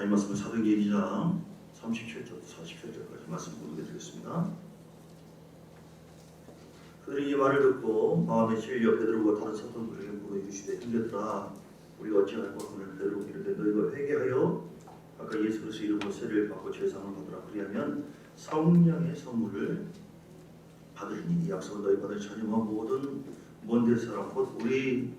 하나님 말씀은 사도행전 2장 37절부터 47절까지 말씀 보도해드리겠습니다. 그들이 이 말을 듣고 마음에 실려 베드로와 다른 사도들에게 물어 이르시되 형제들아 우리가 어찌할까 하늘 베드로 이르되 너희가 회개하여 아까 예수 그리스도 이름으로 세례를 받고 죄사함을 받으라. 그리하면 성령의 선물을 받으리니 이 약속은 너희 받을 자녀와 모든 먼 데 사람 곧 우리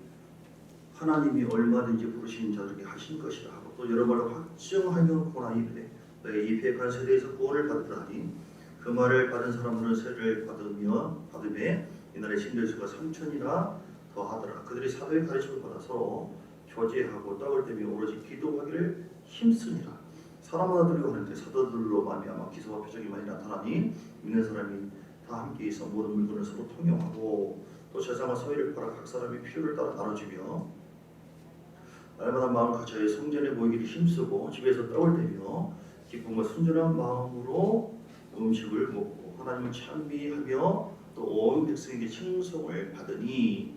하나님이 얼마든지 부르신 자들에게 하신 것이라 하고 또 여러 말로 확증하여 고나니 이르되 너희 이 패역한 세대에서 구원을 받으라 하니 그 말을 받은 사람들은 세례를 받음에 이날의 신도의 수가 3,000이나 더하더라. 그들이 사도의 가르침을 받아 서로 교제하고 떡을 떼며 오로지 기도하기를 힘쓰니라. 사람마다 두려워하는데 사도들로 말미암아 기사와 표적이 많이 나타나니 믿는 사람이 다 함께 있어 모든 물건을 서로 통용하고 또 세상과 서의를 팔아 각 사람이 필요를 따라 나눠주며 날마다 마음을 같이 성전에 모이기를 힘쓰고 집에서 떡을 떼며 기쁨과 순전한 마음으로 음식을 먹고 하나님을 찬미하며 또 온 백성에게 칭송을 받으니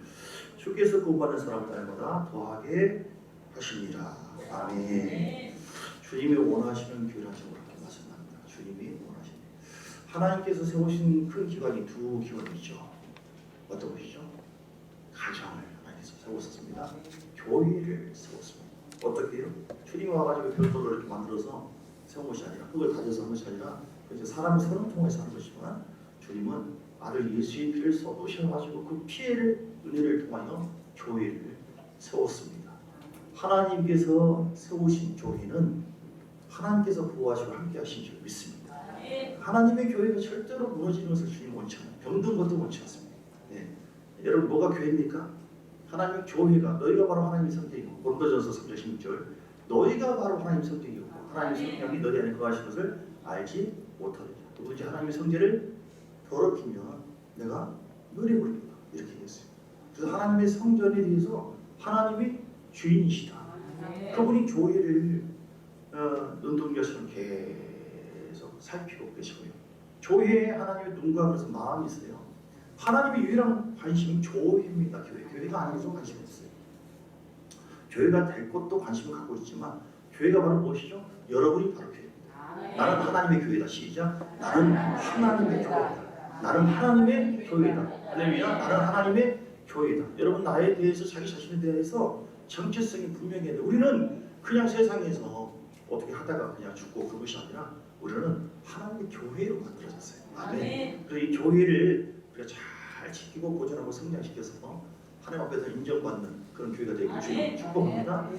주께서 구원받는 사람을 날마다 더하게 하시니라. 아멘. 주님이 원하시는 교회라고 그렇게 말씀합니다. 주님이 원하시는 하나님께서 세우신 큰 기관이 두 기관이죠. 어떤 것이죠? 가정을 하나님께서 세우셨습니다. 교회를 세웠습니다. 어떻게 해요? 주님이 와가지고 별도를 이렇게 만들어서 세운 것이 아니라 그걸 가져서 한 것이 아니라 이제 사람을 서로 통해서 하는 것이지만 주님은 아들 예수의 피를 쏟으셔가지고 그 피해를 은혜를 통하여 교회를 세웠습니다. 하나님께서 세우신 교회는 하나님께서 보호하시고 함께 하신 줄 믿습니다. 하나님의 교회가 절대로 무너지는 것을 주님 원치 않아요. 병든 것도 원치 않습니다. 네. 여러분 뭐가 교회입니까? 하나님의 교회가 너희가 바로 하나님의 성전이고 고린도전서 3장 16절 너희가 바로 하나님의 성전이고 하나님의 성령이 너희 안에 거하신 것을 알지 못하느냐. 누구든지 하나님의 성전을 더럽히면 내가 노래부르리라 이렇게 했어요. 그래서 하나님의 성전에 대해서 하나님이 주인이시다. 그분이 교회를 눈동자처럼 계속 살피고 계시고요. 교회에 하나님의 눈과 그래서 마음이 있어요. 하나님의 유일한 관심이 교회입니다. 교회가 아니어서 관심이 없어요. 교회가 될 것도 관심을 갖고 있지만 교회가 바로 무엇이죠? 여러분이 바로 교회입니다. 나는 하나님의 교회다. 시작. 나는 하나님의 교회다. 나는 하나님의 교회다. 할렐루야. 나는 하나님의 교회다. 여러분 나에 대해서 자기 자신에 대해서 정체성이 분명해야 돼요. 우리는 그냥 세상에서 어떻게 하다가 그냥 죽고 그것이 아니라 우리는 하나님의 교회로 만들어졌어요. 아멘. 그래서 이 교회를 우리가 잘 지키고 보존하고 성장시켜서 하나님 앞에서 인정받는 그런 교회가 되기를 주님 축복합니다.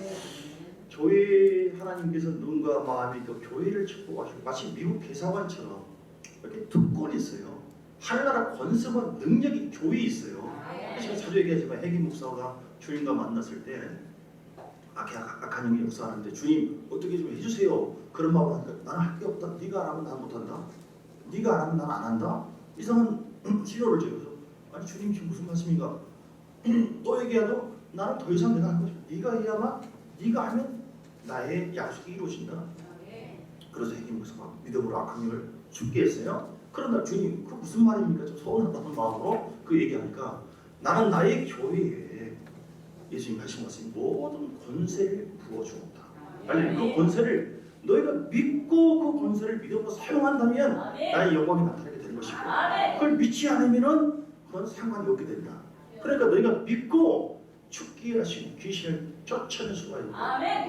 교회 하나님께서 눈과 마음이 또 교회를 축복하시고 마치 미국 대사관처럼 이렇게 특권이 있어요. 하늘나라 권세와 능력이 교회에 있어요. 제가 자주 얘기하지만 핵임 목사가 주님과 만났을 때 악한 영이 역사하는데 주님 어떻게 좀 해주세요. 그런 마음을 하니까 나는 할 게 없다. 네가 안 하면 난 못한다. 네가 안 하면 난 안 한다. 이상한 치료를 줘요. 아니 주님 지금 무슨 말씀인가? 또 얘기해도 나는 더 이상 내가 할 것이야. 네가 해야만 네가 하면 나의 약속이 이루어진다. 그래서 핵임 목사가 믿음으로 악한 영을 죽게 했어요. 그러나 주님 그 무슨 말입니까? 좀 서운하다는 마음으로 그 얘기하니까 나는 나의 교회에 예수님 하신 것은 모든 권세를 부어주었다. 아니 그 권세를 너희가 믿고 그 권세를 믿음으로 사용한다면 나의 영광이 나타나게 되는 것이고 그걸 믿지 않으면 그건 상관이 없게 된다. 그러니까 너희가 믿고 죽게 하신 귀신을 쫓아낼 수가 있고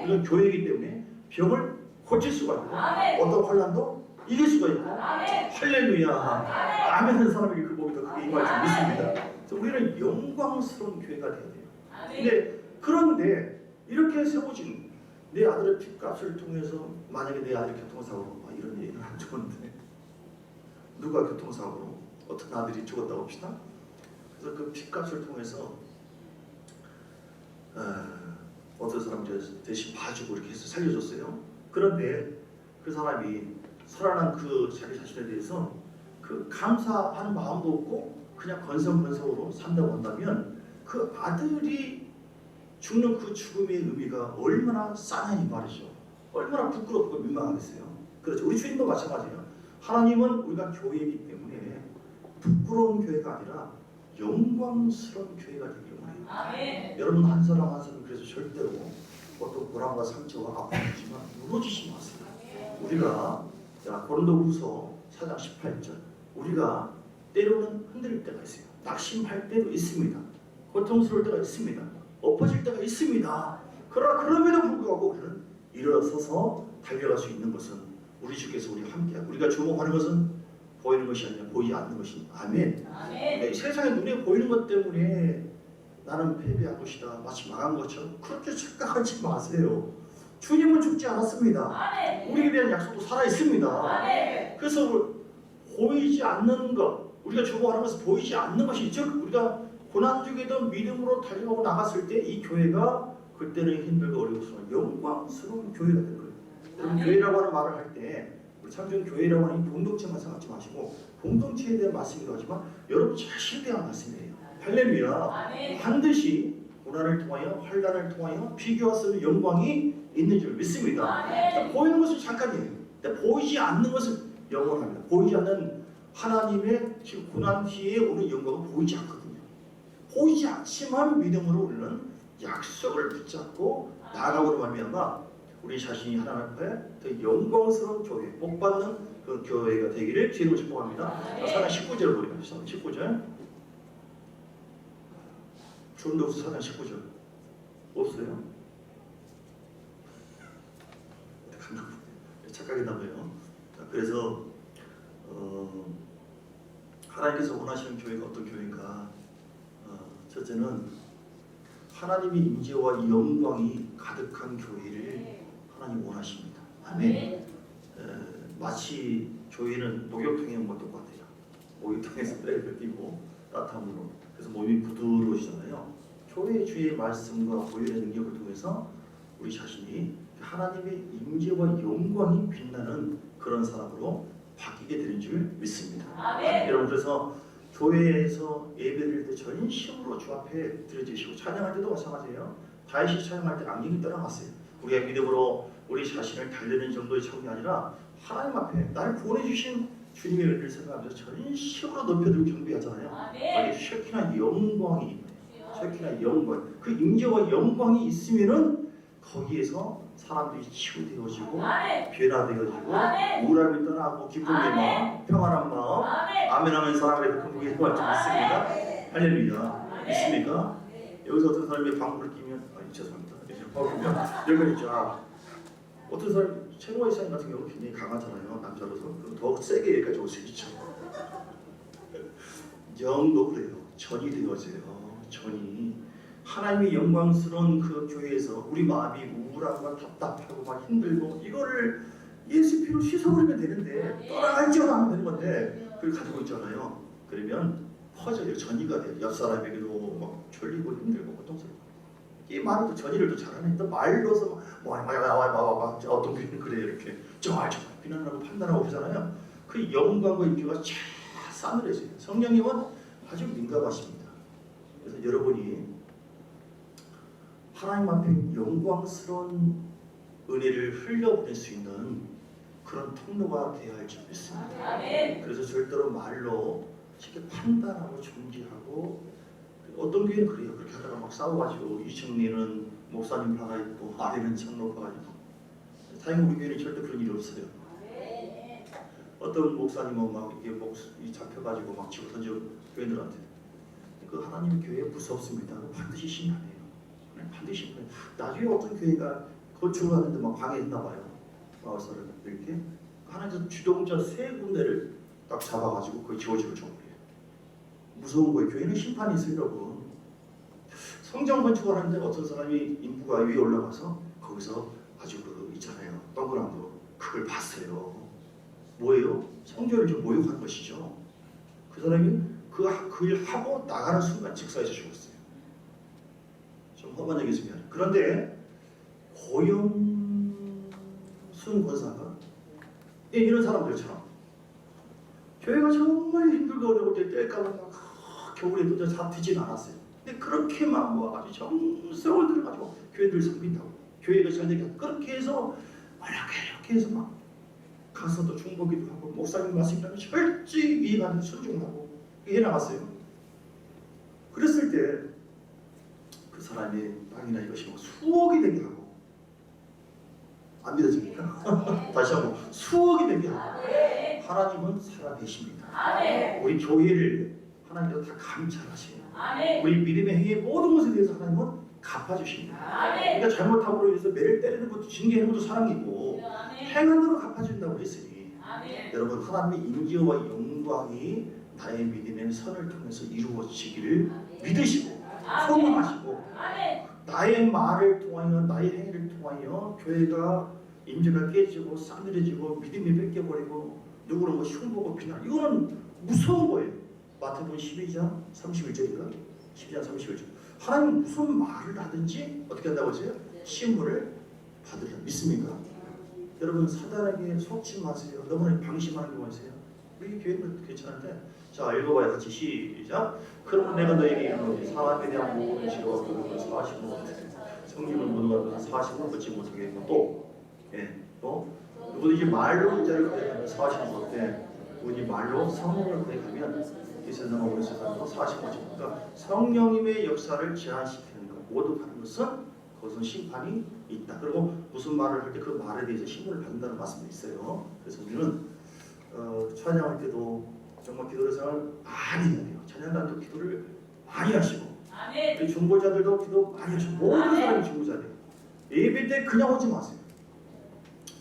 우리가 교회이기 때문에 병을 고칠 수가 있고 어떤 환난도 이길 수가 있고 할렐루야 아멘 하는 사람에게 그 복이 더 크게 임할 줄 믿습니다. 그래서 우리는 영광스러운 교회가 되어야 돼요. 그런데 이렇게 세워진 내 아들의 핏값을 통해서 만약에 내 아들이 교통사고로 이런 얘기는 안 좋은데 누가 교통사고로 어떤 아들이 죽었다고 합시다. 그래서 그 핏값을 통해서 어떤 사람 대신 봐주고 이렇게 해서 살려줬어요. 그런데 그 사람이 살아난 그 자기 자신에 대해서 그 감사하는 마음도 없고 그냥 건성건성으로 산다고 한다면 그 아들이 죽는 그 죽음의 의미가 얼마나 싸냐니 말이죠. 얼마나 부끄럽고 민망하겠어요. 그렇죠. 우리 주님도 마찬가지예요. 하나님은 우리가 교회이기 때문에 부끄러운 교회가 아니라 영광스러운 교회가 되기를 원해요. 여러분 한 사람 한 사람 그래서 절대로 어떤 고난과 상처와 아픔이지만 무너지지 마세요. 우리가 고린도후서 4장 18절 우리가 때로는 흔들릴 때가 있어요. 낙심할 때도 있습니다. 고통스러울 때가 있습니다. 엎어질 때가 있습니다. 그러나 그럼에도 불구하고 우리는 일어서서 달려갈 수 있는 것은 우리 주께서 우리와 함께하고 우리가 주목하는 것은 보이는 것이 아니라 보이지 않는 것입니다. 아멘. 아멘. 세상의 눈에 보이는 것 때문에 나는 패배한 것이다, 마치 망한 것처럼 그렇게 착각하지 마세요. 주님은 죽지 않았습니다. 아멘. 우리에 대한 약속도 살아있습니다. 아멘. 그래서 보이지 않는 것, 우리가 주목하는 것은 보이지 않는 것이, 즉 우리가 고난 중에도 믿음으로 달려가고 나갔을 때 이 교회가 그때는 힘들고 어려웠으나 영광스러운 교회가 된 거예요. 여러분, 교회라고 하는 말을 할 때 우리 참전 교회라고 하는 이 공동체만 생각하지 마시고 공동체에 대한 말씀이기도 하지만 여러분 자신에 대한 말씀이에요. 할렐루야. 반드시 고난을 통하여 환난을 통하여 비교할 수 없는 영광이 있는 줄 믿습니다. 그러니까 보이는 것은 잠깐이에요. 보이지 않는 것은 영원합니다. 보이지 않는 하나님의 지금 고난 뒤에 오는 영광은 보이지 않거든요. 보이지 않지만 믿음으로 우리는 약속을 붙잡고 나아가고로 말미암아 우리 자신이 하나님 앞에 더 영광스러운 교회, 복받는 그 교회가 되기를 주님으로 축복합니다. 사장 19절을 보겠습니다. 19절. 고린도후서 4장 19절 없어요? 착각했나 봐요. 그래서 하나님께서 원하시는 교회가 어떤 교회인가? 첫째는 하나님의 임재와 영광이 가득한 교회를 하나님 원하십니다. 아멘. 마치 교회는 목욕탕에 온 것도 똑같아요. 목욕탕에서 때를 뺏기고 따뜻한 물로 그래서 몸이 부드러워지잖아요. 교회 주의 말씀과 보혈의 능력을 통해서 우리 자신이 하나님의 임재와 영광이 빛나는 그런 사람으로 바뀌게 되는 줄 믿습니다. 아멘. 여러분, 그래서 교회에서 예배드릴 때 전심으로 주 앞에 드려지시고 찬양할 때도 마찬가지예요. 다윗이 찬양할 때 안경이 떠나갔어요. 우리가 믿음으로 우리 자신을 달래는 정도의 차원이 아니라 하나님 앞에 나를 구원해 주신 주님의 은혜를 생각하면서 전심으로 높여들고 경배하잖아요. 아멘. 쉐키나 영광이 쉐키나 영광, 그 임재와 영광이 있으면은 거기에서 사람들이 치유되어지고 변화되어지고 우울함이 떠나고 기쁨의 마음, 평안한 마음, 아멘하면 사람의 행복이 행복할 줄 믿습니다. 할렐루야. 믿습니까? 여기서 어떤 사람이 방구를 끼면 죄송합니다. 여기까지 쫙. 어떤 사람 최고의 사람 같은 경우 굉장히 강하잖아요. 남자로서. 그럼 더 세게 여기까지 올 수 있죠. 영도 그래요. 전이 되어져요. 전이. 하나님의 영광스러운 그 교회에서 우리 마음이 우울하고 답답하고 막 힘들고 이거를 예수 피로 씻어버리면 되는데 떠나갈지어도 하면 되는 건데 그걸 가지고 있잖아요. 그러면 퍼져요. 전이가 돼요. 옆 사람에게도 막 졸리고 힘들고 고통스럽고 이 말을 또 전이를 또 잘하네. 또 말로서 어떤 교회는 그래요. 이렇게 정말 비난하고 판단하고 그러잖아요. 그 영광과 임재가 쫙 싸늘해져요. 성령님은 아주 민감하십니다. 그래서 여러분이 하나님 앞에 영광스러운 은혜를 흘려보낼 수 있는 그런 통로가 되어야 할 줄 믿습니다. 그래서 절대로 말로 쉽게 판단하고 중지하고 어떤 교회는 그래요. 그렇게 하다가 막 싸워가지고 2층에는 목사님 파가 있고 아래는 장로파가 있고 다행히 우리 교회는 절대 그런 일이 없어요. 어떤 목사님은 막 이게 목이 잡혀가지고 막 치고 던져 교회들한테 그 하나님 교회 무섭습니다. 반드시 신하네요. 반드시 나중에 어떤 교회가 건축을 하는데 막 방해했나 봐요. 마을사를 이렇게 하나님께서 주동자 3군데를 딱 잡아가지고 거기 지워지고 줘버려요. 무서운 거예요. 교회는 심판이 있으려고. 성전 건축을 하는데 어떤 사람이 인부가 위에 올라가서 거기서 아주 그 있잖아요. 동그란 거 그걸 봤어요. 뭐예요? 성전을 좀 모욕한 것이죠. 그 사람이 그 일 하고 나가는 순간 직사에서 죽었어요. 좀 험한 얘기지만 그런데 고영순 권사가 이런 사람들처럼 교회가 정말 힘들고 어려울 때 뗄까봐 막 겨울에도 다 되진 않았어요. 근데 그렇게만 모아가지고 정성을 들여가지고 교회들 섬긴다고 교회가 잘 되게 그렇게 해서 이렇게 해서 막 가서 또 중보기도 하고 목사님 말씀이라면 철저히 이해가는 순종하고 해나갔어요. 그랬을 때 그 사람의 땅이나 이것이 막 수억이 되게 하고 안 믿어집니까? 다시 한번 수억이 되게 하나님은 살아계십니다. 우리 교회를 하나님께서 다 감찰하시고 우리 믿음의 행위의 모든 것에 대해서 하나님은 갚아주십니다. 그러니까 잘못함으로 인해서 매를 때리는 것도 징계하는 것도 사랑이고 행한 대로 갚아준다고 했으니 여러분 하나님의 임재와 영광이 나의 믿음의 선을 통해서 이루어지기를 믿으시고 소망하시고 나의 말을 통하여 나의 행위를 통하여 교회가 임재가 깨지고 싸늘해지고 믿음이 뺏겨버리고 누구는 뭐 흉보고 비난 이거는 무서운 거예요. 마태복음 12장 31절인가? 12장 31절 하나님은 무슨 말을 하든지 어떻게 한다고 했어요? 시험을 받으리라. 믿습니까? 여러분 사단에게 속지 마세요. 너무나 방심하는 경우가 있어요. 우리 교회는 괜찮은데 자 읽어봐요. 같이 시작. 그러면 내가 너에게 이르노니 사람에 대한 모든 지혜와 교육을 40을 성경을 모든 40을 묻지 못하게 했고 또 누구든지 말로 인자를 고백하면 40을 못해 누구든지 말로 성령을 고백하면 이 세상과 우리 세상도 40을 그러니까 성령님의 역사를 제한시키는 것 모독하는 것은 그것은 심판이 있다. 그리고 무슨 말을 할 때 그 말에 대해서 심문을 받는다는 말씀도 있어요. 그래서 우리는 찬양할 때도 정말 기도 생활을 많이 해야 돼요. 찬양단도 기도를 많이 하시고 우리 중보자들도 기도 많이 하시고 모든 사람이 중보자들 예배 때 그냥 오지 마세요.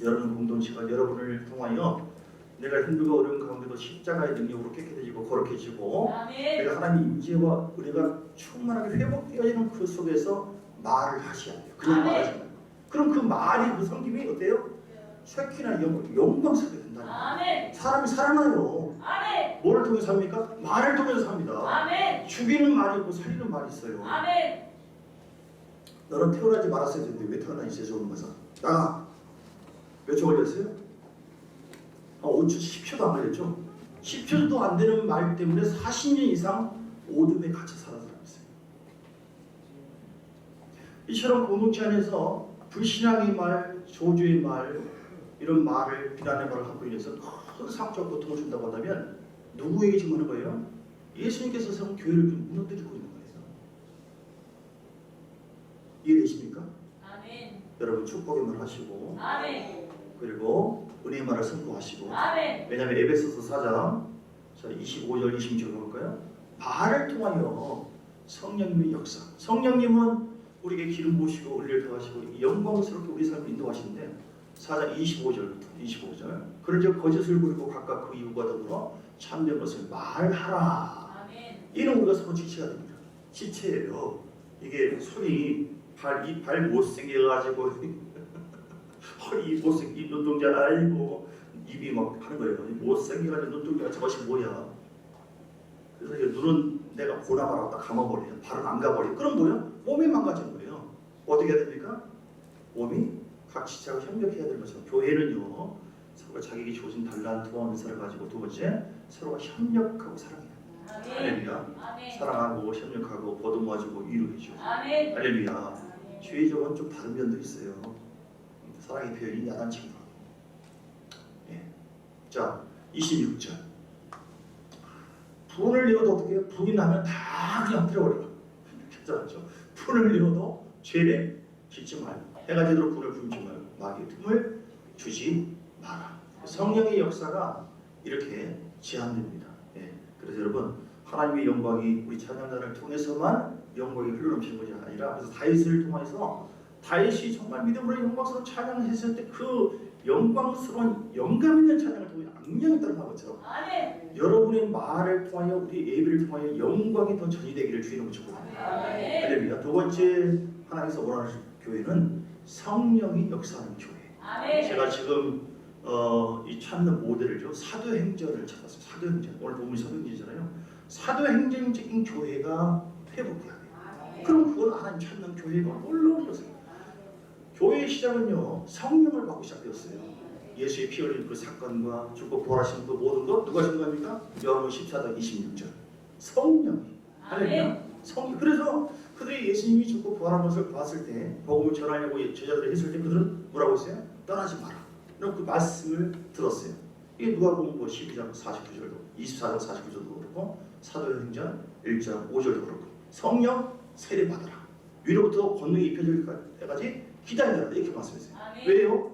여러분 공동체가 여러분을 통하여 내가 힘들고 어려운 가운데도 십자가의 능력으로 깨끗해지고 거룩해지고 내가 하나님의 임재와 은혜가 충만하게 회복되어지는 그 속에서 말을 하셔야 돼요. 그냥 말하지 말고 그럼 그 말이 그 성김이 어때요? 쇠키나 영광스럽게 된다. 사람이 살아나요. 뭐를 통해서 삽니까? 말을 통해서 삽니다. 죽이는 말이 있고 살리는 말이 있어요. 너는 태어나지 말았어야 되는데 왜 태어나 있어요? 좋은 것은 나가. 몇 초 걸렸어요? 5초, 10초도 안 걸렸죠? 10초도 안 되는 말 때문에 40년 이상 어둠에 갇혀 살아서 있어요. 이처럼 공동체 안에서 불신앙의 말, 조주의 말 이런 말을 비난의 말을 갖고 인해서 큰 상처와 고통을 준다고 한다면 누구에게 지금 하는 거예요? 예수님께서 세운 교회를 무너뜨리고 있는 거예요. 이해되십니까? 아멘. 여러분 축복의 말 하시고 아멘. 그리고 은혜의 말을 선포하시고 아멘. 왜냐하면 에베소서 4장 25절 26절 볼까요? 말을 통하여 성령님의 역사 성령님은 우리에게 기름 부으시고 은혜를 더하시고 영광스럽게 우리 삶을 인도하시는데 4장 25절부터 25절 그러자 거짓을 부리고 각각 그 이유가 더불어 참된 것을 말하라. 아멘. 이는 우리가 서로 지체가 됩니다. 지체예요. 이게 손이 발 못생겨가지고 허리 못생긴 눈동자 아이고 입이 막 하는 거예요. 못생겨가지고 눈동자가 저것이 뭐야. 그래서 눈은 내가 보나 마나 딱 감아버려요. 발은 안 가버려요. 그럼 뭐야? 몸이 망가지는 거예요. 어떻게 해야 됩니까? 몸이 각 지체하고 협력해야 되는 거죠. 교회는요 서로가 자기에게 주어진 달란트와 은사를 가지고 두 번째 서로가 협력하고 사랑해야 돼요. 할렐루야. 사랑하고 협력하고 보듬어주고 위로해주고 할렐루야. 주의적으로는 좀 다른 면도 있어요. 사랑의 표현이 야단치고 자 26절 분을 내어도 어떻게 해요? 분이 나면 다 그냥 들어버려. 괜찮죠? 분을 내어도 죄를 짓지 말고 해가 제대로 분을 품지 말고 마귀의 틈을 주지 마라. 성령의 역사가 이렇게 제한됩니다. 그래서 여러분 하나님의 영광이 우리 찬양단을 통해서만 영광이 흘러넘치는 것이 아니라 그래서 다윗을 통해서 다윗이 정말 믿음으로 영광스러운 찬양을 했을 때 그 영광스러운 영감 있는 찬양을 통해 악령이 따라간 것처럼 여러분의 말을 통하여 우리 예배를 통하여 영광이 더 전이되기를 주님으로 축복합니다. 할렐루야. 두 번째 하나님께서 원하는 교회는 성령이 역사하는 교회. 제가 지금 이 찾는 모델을요 사도행전을 찾았어요. 사도행전 오늘 본문이 사도행전이잖아요. 사도행전적인 교회가 회복돼야 돼요. 그럼 그건 하나님 찾는 교회가 놀라운 것이에요. 교회의 시작은요 성령을 받고 시작되었어요. 예수의 피 흘린 그 사건과 죽고 부활하신 그 모든 것 누가 증거합니까? 요한복음 14장 26절 성령이 할렐루야. 성령. 그래서 그들이 예수님이 죽고 부활한 것을 봤을 때 복음을 전하려고 제자들이 했을 때 그들은 뭐라고 했어요? 떠나지 마라. 그럼 그 말씀을 들었어요. 이게 누가복음 12장 49절도 24장 49절도 그렇고 사도행전 1장 5절도 그렇고 성령 세례 받아라. 위로부터 권능이 입혀질 때까지 기다려라 이렇게 말씀했어요. 왜요?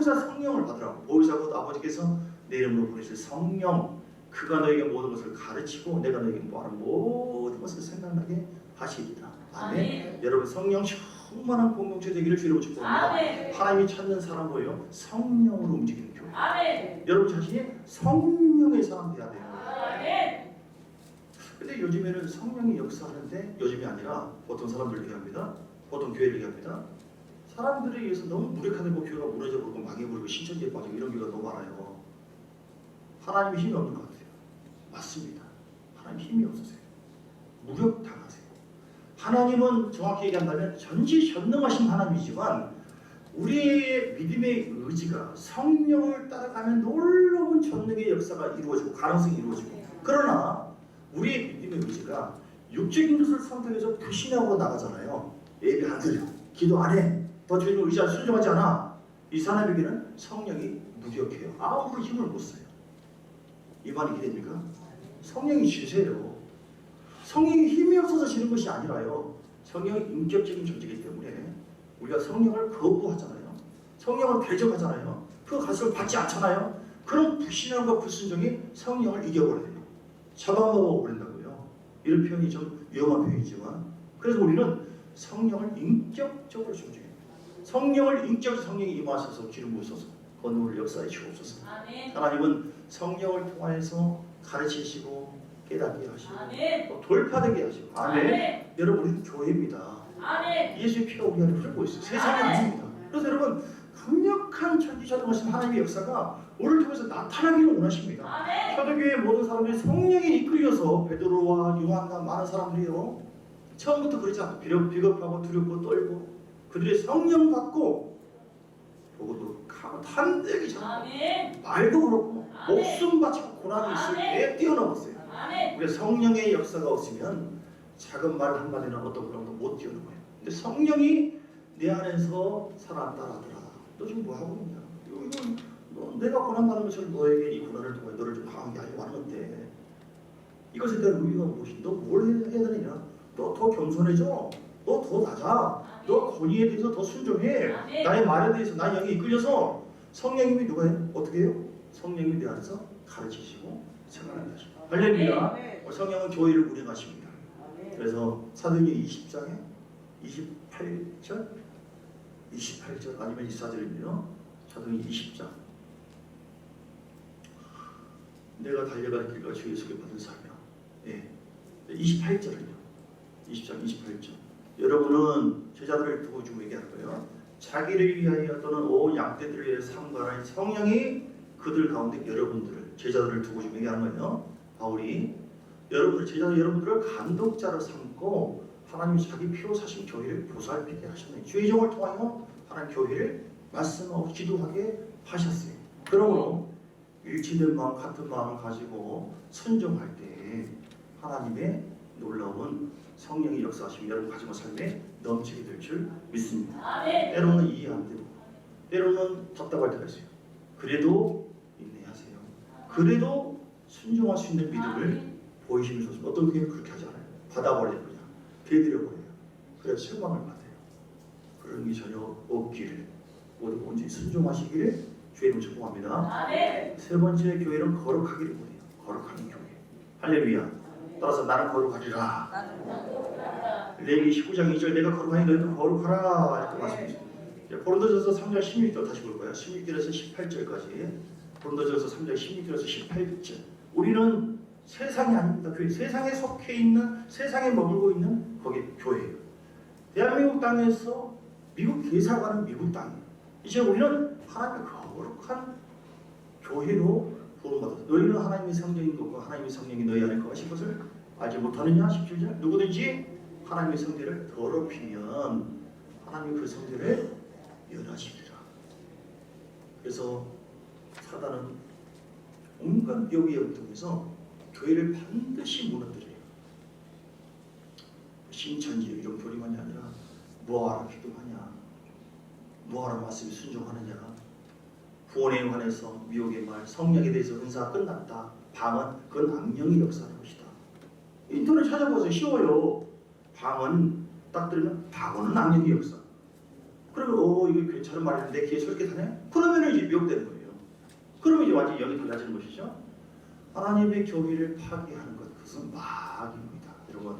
보혜사 성령을 받으라고. 보혜사 곧 아버지께서 내 이름으로 보내실 성령, 그가 너에게 모든 것을 가르치고 내가 너에게 뭐하는 모든 것을 생각나게 하시리라. 아멘. 여러분 성령 충만한 공동체 되기를 주로 축복합니다. 하나님이 찾는 사람 뭐예요? 성령으로 움직이는 교회. 아멘. 여러분 자신이 성령의 사람 돼야 돼요. 아멘. 근데 요즘에는 성령이 역사하는데, 요즘이 아니라 보통 사람들 얘기합니다. 보통 교회를 얘기합니다. 사람들에 의해서 너무 무력화되고 교회가 무너져버리고 망해버리고 신천지에 빠지고 이런 교회가 너무 많아요. 하나님의 힘이 없는 것 같아요. 맞습니다. 하나님 힘이 없으세요. 무력당하세요. 하나님은 정확히 얘기한다면 전지전능하신 하나님이지만 우리의 믿음의 의지가 성령을 따라가면 놀라운 전능의 역사가 이루어지고 가능성이 이루어지고, 그러나 우리의 믿음의 의지가 육적인 것을 선택해서 불신하고 나가잖아요. 예배 안 드려, 기도 안 해, 더 주님을 의지하지 순종하지 않아. 이 사람에게는 성령이 무력해요. 아무런 힘을 못 써요. 이 말이 이해됩니까? 성령이 지세요. 성령이 힘이 없어서 지는 것이 아니라요, 성령이 인격적인 존재이기 때문에 우리가 성령을 거부하잖아요. 성령을 대적하잖아요. 그 가슴을 받지 않잖아요. 그런 불신함과 불순종이 성령을 이겨버려요. 잡아먹어 버린다고요. 이런 표현이 좀 위험한 표현이지만, 그래서 우리는 성령을 인격적으로 존중해요. 성령을 인격적으로 성령이 임하셔서 기름 부으셔서 건물을 역사해 주옵소서. 하나님은 성령을 통하여서 가르치시고 깨닫게 하시고 또 돌파되게 하시고. 아멘. 여러분 우리는 교회입니다. 아멘. 예수의 피가 우리 안에 흐르고 있어요. 세상이 아닙니다. 그래서 여러분 강력한 전지전능하신 하나님의 역사가 우리를 통해서 나타나기를 원하십니다. 아멘. 초대교회의 모든 사람들이 성령에 이끌려서, 베드로와 요한과 많은 사람들이요, 처음부터 그러지 않고 비겁하고 두렵고 떨고 그들의 성령 받고 보고도 탄대기 전에 말도 그렇고 목숨 바치고 고난이 있을 때 뛰어넘었어요. 우리가 성령의 역사가 없으면 작은 말 한마디나 어떤 그런 것도 못 뛰어넘어요. 근데 성령이 내 안에서 살아났다라더라. 너 지금 뭐 하고 있냐? 이거 내가 고난받는 것처럼 너에게 이 고난을 통해 너를 좀 강하게 하려고 하는데, 이것에 대한 의미가 무엇이? 너 뭘 해야 되느냐? 너 더 겸손해져. 너 더 낮아. 너 권위에 대해서 더 순종해. 나의 말에 대해서 나의 영이 이끌려서. 성령님이 누가 해요? 어떻게 해요? 성령님이 내 안에서 가르치시고 생활하게 하시고. 할렐루야. 성령은 교회를 운행하십니다. 그래서 사도행전 20장에 28절 아니면 24절이네요. 사도행전 20장. 내가 달려가는 길과 주 예수께 받은 사명. 예. 28절은요. 20장 28절. 여러분은 제자들을 두고 좀 얘기하는 거예요. 자기를 위하여 또는 온 양떼들을 위해 삼가는 성령이 그들 가운데 여러분들을, 제자들을 두고 좀 얘기하는 거예요. 바울이 여러분들, 제자들 여러분들을 감독자로 삼고 하나님이 자기 피로 사신 교회를 보살피게 하셨네요. 주의 종을 통하여 하나님 교회를 말씀하고 기도하게 하셨어요. 그러므로 일치된 마음, 같은 마음을 가지고 순종할 때 하나님의 놀라운 성령의 역사하심이 여러분 가정과 삶에 넘치게 될 줄 믿습니다. 때로는 이해 안 되고, 때로는 답답할 때가 있어요. 그래도 인내하세요. 그래도 순종할 수 있는 믿음을 보이시는 소식. 어떤 교회는 그렇게 하지 않아요. 받아버려요. 그냥 대드려버려요. 그래서 실망을 받아요. 그런 게 전혀 없기를, 모두 온전히 순종하시기를 주의 이름으로 축복합니다. 세 번째, 교회는 거룩하기를 원해요. 거룩한 교회. 할렐루야. 따라서 나는 거룩하리라. 레위기 19장 2절 내가 거룩하니 너희도 거룩하라 이렇게 말씀하십니다. 고린도전서 3장 16절 다시 볼 거예요. 16절에서 18절까지. 고린도전서 3장 16절에서 18절. 우리는 세상이 아닙니다. 교회. 세상에 속해 있는, 세상에 머물고 있는 거기 교회예요. 대한민국 땅에서 미국 대사관은 미국 땅이에요. 이제 우리는 하나님의 거룩한 교회로 부름받았다. 너희는 하나님의 성령인 것과 하나님의 성령이 너희 안에 거하신 것을 알지 못하느냐? 17절. 누구든지 하나님의 성대를 더럽히면 하나님이 그 성대를 멸하시리라. 그래서 사단은 온갖 묘기를 통해서 교회를 반드시 무너뜨려요. 신천지 이런 교리만이 아니라 뭐하러 기도하냐, 뭐하러 말씀에 순종하느냐, 구원에 관해서 미혹의 말, 성령에 대해서 은사가 끝났다. 방언, 그건 악령의 역사하는 것이다. 인터넷 찾아보세요. 쉬워요. 방언 딱 들으면 방언은 악령의 역사. 그러면 이거 괜찮은 말인데 내 귀에 솔깃하네? 그러면 이제 미혹되는 거예요. 그러면 이제 완전히 영이 달라지는 것이죠. 하나님의 교회를 파괴하는 것, 그것은 마귀입니다. 여러분,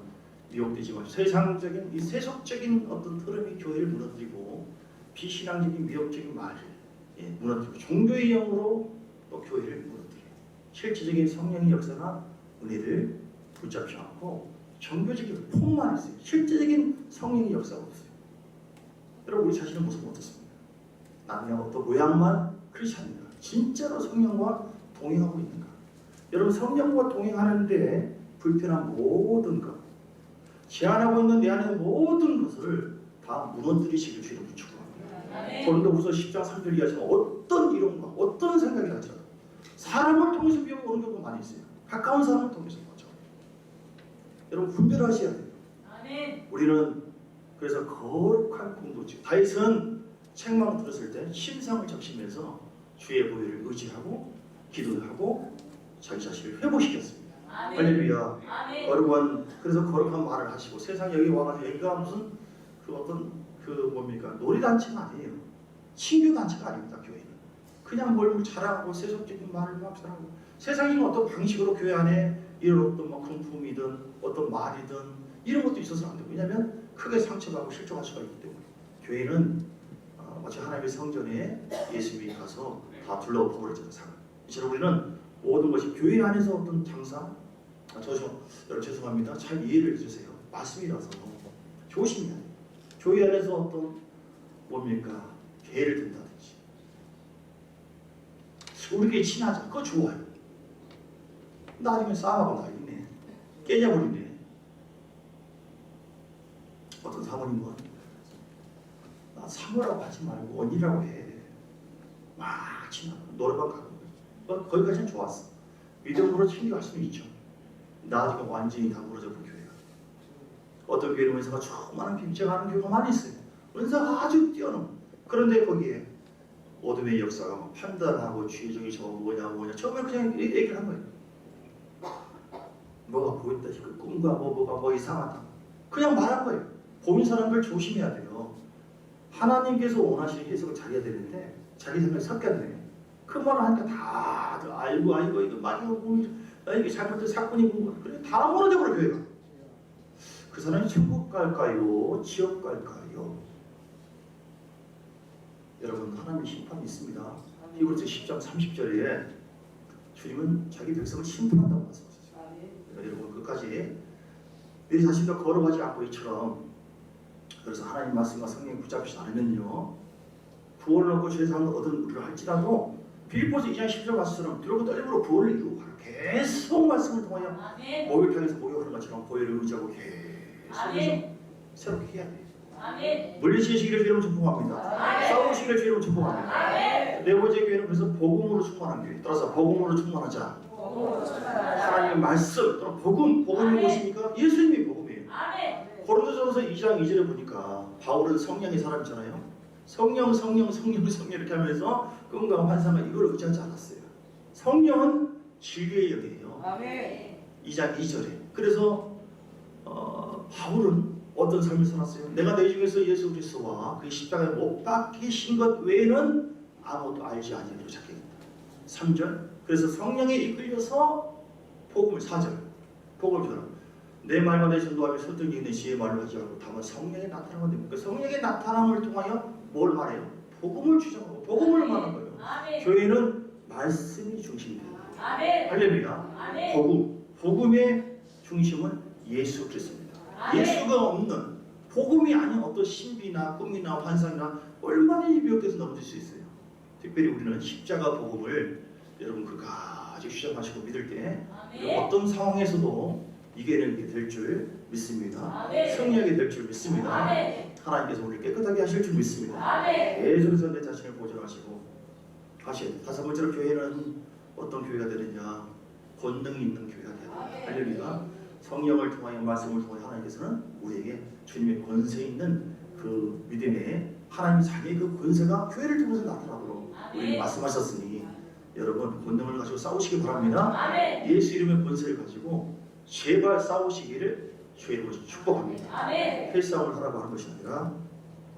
미혹되지 마시고 세상적인 이 세속적인 어떤 흐름이 교회를 무너뜨리고 비신앙적인 미혹적인 말을 무너뜨리고 종교의 영으로 또 교회를 무너뜨려요. 실질적인 성령의 역사나 은혜를 붙잡지 않고 종교적인 폼만 있어요. 실제적인 성령의 역사가 없어요. 여러분, 우리 자신의 모습은 어떻습니까? 나는 그냥 어떤 모양만 크리스찬인가? 진짜로 성령과 동행하고 있는가? 여러분, 성령과 동행하는데 불편한 모든 것, 제한하고 있는 내 안의 모든 것을 다 무너뜨리시길 주님을 축복합니다. 고린도후서 10장 3절 이하지만 어떤 이론과 어떤 생각이 나더라도 사람을 통해서 미혹이 오는 경우가 많이 있어요. 가까운 사람을 통해서 맞죠. 여러분, 분별하셔야 돼요. 우리는 그래서 거룩한 공동체. 다윗은 책망을 들었을 때 심상을 적시면서 주의 보혈을 의지하고 기도하고 자기 자신을 회복시켰습니다. 할렐루야. 여러분, 그래서 거룩한 말을 하시고 세상 여기 와가지고 여기가 무슨 그 어떤 그 뭡니까 놀이단체가 아니에요. 친교단체가 아닙니다. 교회는 그냥 뭘 자랑하고 세속적인 말을 막 자랑하고 세상적인 어떤 방식으로 교회 안에 이런 어떤 뭐 금품이든 어떤 말이든 이런 것도 있어서는 안 되고, 왜냐하면 크게 상처받고 실족할 수가 있기 때문에 교회는 마치 하나님의 성전에 예수님이 가서 다 둘러엎어버렸잖아요. 이처럼 우리는 모든 것이 교회 안에서 어떤 장사, 여러분 죄송합니다. 잘 이해를 해주세요. 말씀이라서 조심해야 돼요. 교회 안에서 어떤 뭡니까 개를 든다든지 우리끼리 친하자, 그거 좋아요. 나중에 싸움하고 난리네, 깨져버리네. 어떤 사모님은 나 사모라고 하지 말고 언니라고 해. 막 친하고 노래방 가고 거기까지는 좋았어. 믿음으로 챙겨갈 수는 있죠. 나중에 완전히 다 무너져버린 교회가. 어떤 교회는 은사가 충만한 빛을 하는 교회가 많이 있어요. 은사가 아주 뛰어넘어. 그런데 거기에 어둠의 역사가 막 판단하고 죄정이 저거 뭐냐 처음에 그냥 얘기를 한 거예요. 뭐가 보였다 그 꿈과 뭐가 이상하다 그냥 말한 거예요. 보는 사람들 조심해야 돼요. 하나님께서 원하시는 해석을 자기가 되는데 자기 생각이 섞였네. 그 말을 하니까 다들 아이고 이거 많이 이게 잘못된 사건이고 그래 다 무너져버려 교회가. 그 사람이 천국 갈까요? 지옥 갈까요? 여러분, 하나님의 심판이 있습니다. 히브리서 10장 30절에 주님은 자기 백성을 심판한다고 말씀하셨어요. 여러분, 끝까지 내 자신도 거룩하지 않고 이처럼, 그래서 하나님 말씀과 성령이 붙잡히지 않으면요 구원을 얻고 죄사함을 얻은 우리를 할지라도 빌립보서 2장 10절 말씀처럼 들고 떨림으로 구원을 이루고 가라. 계속 말씀을 통하여 목욕탕에서 목욕하는 것처럼 보혈을 의지하고 계속 새롭게 해야 돼요. 물리치시기를 주의로 축복합니다. 싸우시기를 주의로 축복합니다. 네 번째 교회는 그래서 복음으로 충만한 교회. 따라서 복음으로 충만하자. 하나님의 말씀 또는 복음이 무엇입니까? 예수님이 복음이에요. 고린도전서 2장 2절에 보니까 바울은 성령의 사람이잖아요. 성령 이렇게 하면서 꿈과 환상을 이걸 의지하지 않았어요. 성령은 진리의 영이에요. 2장 2절에. 그래서 바울은 어떤 삶을 살았어요? 내가 내 중에서 예수 그리스도와 그 십자가에 못 박히신 것 외에는 아무것도 알지 아니하기로 작겠다. 3절. 그래서 성령에 이끌려서 복음을 4절. 복음을 전하고 내 말과 내 전도하며 설득이 있는 지혜의 말로 하지 않고 다만 성령의 나타남을 됩니다. 그 성령의 나타남을 통하여 뭘 말해요? 복음을 주장하고 복음을 말하는 거예요. 교회는 말씀이 중심입니다. 할렐루야. 복음의 중심은 예수 그리스도입니다. 예수가 없는 복음이 아닌 어떤 신비나 꿈이나 환상이나 얼마나 미혹돼서 넘어질 수 있어요. 특별히 우리는 십자가 복음을 여러분 끝까지 주장하시고 믿을 때 어떤 상황에서도 이겨내게 될 줄 믿습니다. 승리하게 될 줄 믿습니다. 하나님께서 우리를 깨끗하게 하실 줄 믿습니다. 계속해서 내 자신을 보존하시고 하셔야 돼요. 다섯 번째로 교회는 어떤 교회가 되느냐? 권능이 있는 교회가 되야 돼요. 할렐루야. 성령을 통하여 말씀을 통하여 하나님께서는 우리에게 주님의 권세 있는 그 믿음의 하나님 자기의 그 권세가 교회를 통해서 나타나도록 우리 말씀하셨으니 여러분 권능을 가지고 싸우시기 바랍니다. 예수 이름의 권세를 가지고 제발 싸우시기를 주의 이름으로 축복합니다. 필싸움을 하라고 하는 것이 아니라